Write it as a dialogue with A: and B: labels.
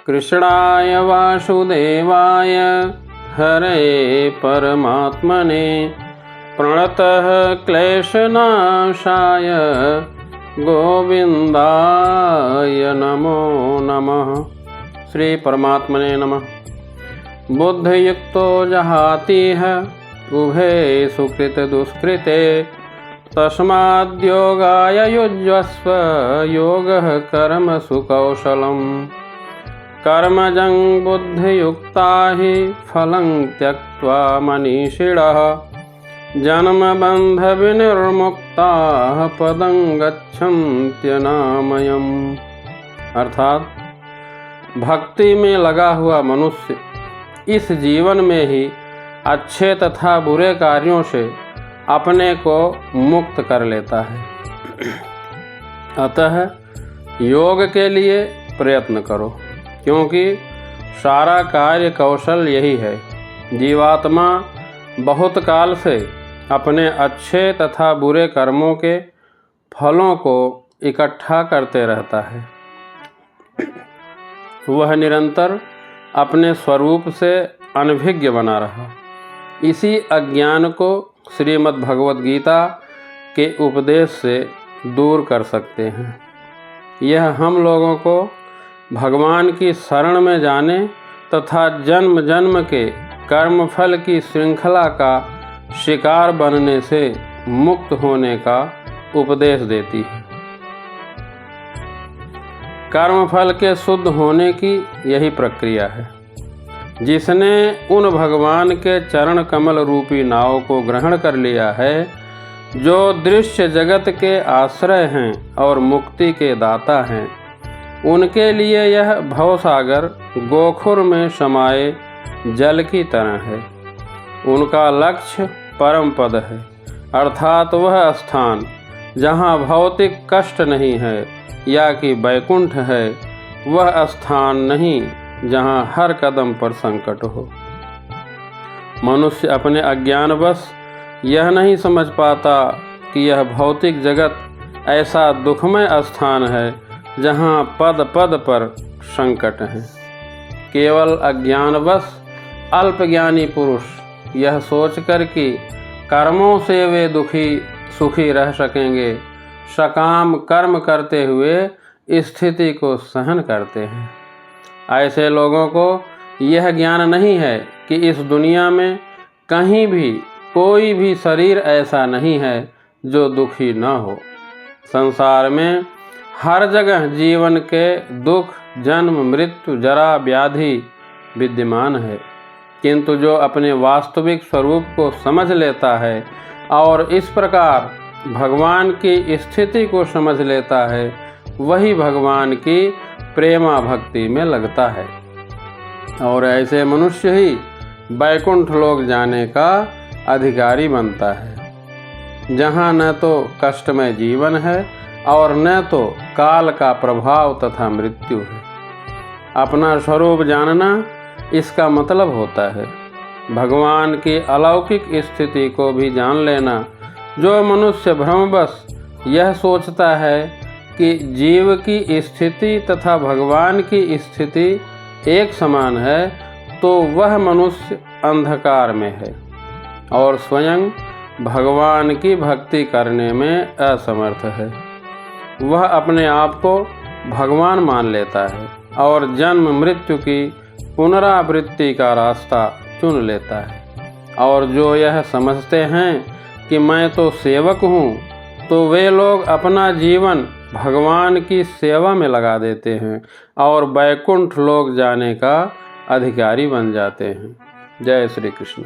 A: कृष्णाय वासुदेवाय हरे परमात्मने प्रणतः क्लेशनाशाय गोविंदाय नमो नमः। श्री परमात्मने नमः। बुद्धियुक्तो जहातीह उभे सुकृत दुष्कृते तस्माद्योगाय युज्यस्व योगः कर्मसु कौशलम्। कर्मजं बुद्धियुक्ता हि फलं त्यक्त्वा मनीषिणः जन्मबन्धविनिर्मुक्ताः पदं गच्छन्त्यनामयम्। अर्थात भक्ति में लगा हुआ मनुष्य इस जीवन में ही अच्छे तथा बुरे कार्यों से अपने को मुक्त कर लेता है। अतः योग के लिए प्रयत्न करो, क्योंकि सारा कार्य कौशल यही है। जीवात्मा बहुत काल से अपने अच्छे तथा बुरे कर्मों के फलों को इकट्ठा करते रहता है। वह निरंतर अपने स्वरूप से अनभिज्ञ बना रहा। इसी अज्ञान को श्रीमद् भगवद गीता के उपदेश से दूर कर सकते हैं। यह हम लोगों को भगवान की शरण में जाने तथा जन्म जन्म के कर्मफल की श्रृंखला का शिकार बनने से मुक्त होने का उपदेश देती है। कर्मफल के शुद्ध होने की यही प्रक्रिया है। जिसने उन भगवान के चरण कमल रूपी नाव को ग्रहण कर लिया है, जो दृश्य जगत के आश्रय हैं और मुक्ति के दाता हैं, उनके लिए यह भवसागर गोखुर में समाये जल की तरह है। उनका लक्ष्य परम पद है, अर्थात वह स्थान जहाँ भौतिक कष्ट नहीं है या कि वैकुंठ है। वह स्थान नहीं जहाँ हर कदम पर संकट हो। मनुष्य अपने अज्ञानवश यह नहीं समझ पाता कि यह भौतिक जगत ऐसा दुखमय स्थान है जहाँ पद पद पर संकट है। केवल अज्ञानवश अल्पज्ञानी पुरुष यह सोचकर कि कर्मों से वे सुखी रह सकेंगे, सकाम कर्म करते हुए स्थिति को सहन करते हैं। ऐसे लोगों को यह ज्ञान नहीं है कि इस दुनिया में कहीं भी कोई भी शरीर ऐसा नहीं है जो दुखी न हो। संसार में हर जगह जीवन के दुख, जन्म, मृत्यु, जरा, व्याधि विद्यमान है, किंतु जो अपने वास्तविक स्वरूप को समझ लेता है और इस प्रकार भगवान की स्थिति को समझ लेता है, वही भगवान की प्रेमा भक्ति में लगता है और ऐसे मनुष्य ही वैकुंठ लोक जाने का अधिकारी बनता है, जहाँ न तो कष्टमय जीवन है और न तो काल का प्रभाव तथा मृत्यु है। अपना स्वरूप जानना इसका मतलब होता है। भगवान की अलौकिक स्थिति को भी जान लेना। जो मनुष्य भ्रमवश यह सोचता है कि जीव की स्थिति तथा भगवान की स्थिति एक समान है, तो वह मनुष्य अंधकार में है और स्वयं भगवान की भक्ति करने में असमर्थ है। वह अपने आप को भगवान मान लेता है और जन्म मृत्यु की पुनरावृत्ति का रास्ता चुन लेता है। और जो यह समझते हैं कि मैं तो सेवक हूँ, तो वे लोग अपना जीवन भगवान की सेवा में लगा देते हैं और वैकुंठ लोक जाने का अधिकारी बन जाते हैं। जय श्री कृष्ण।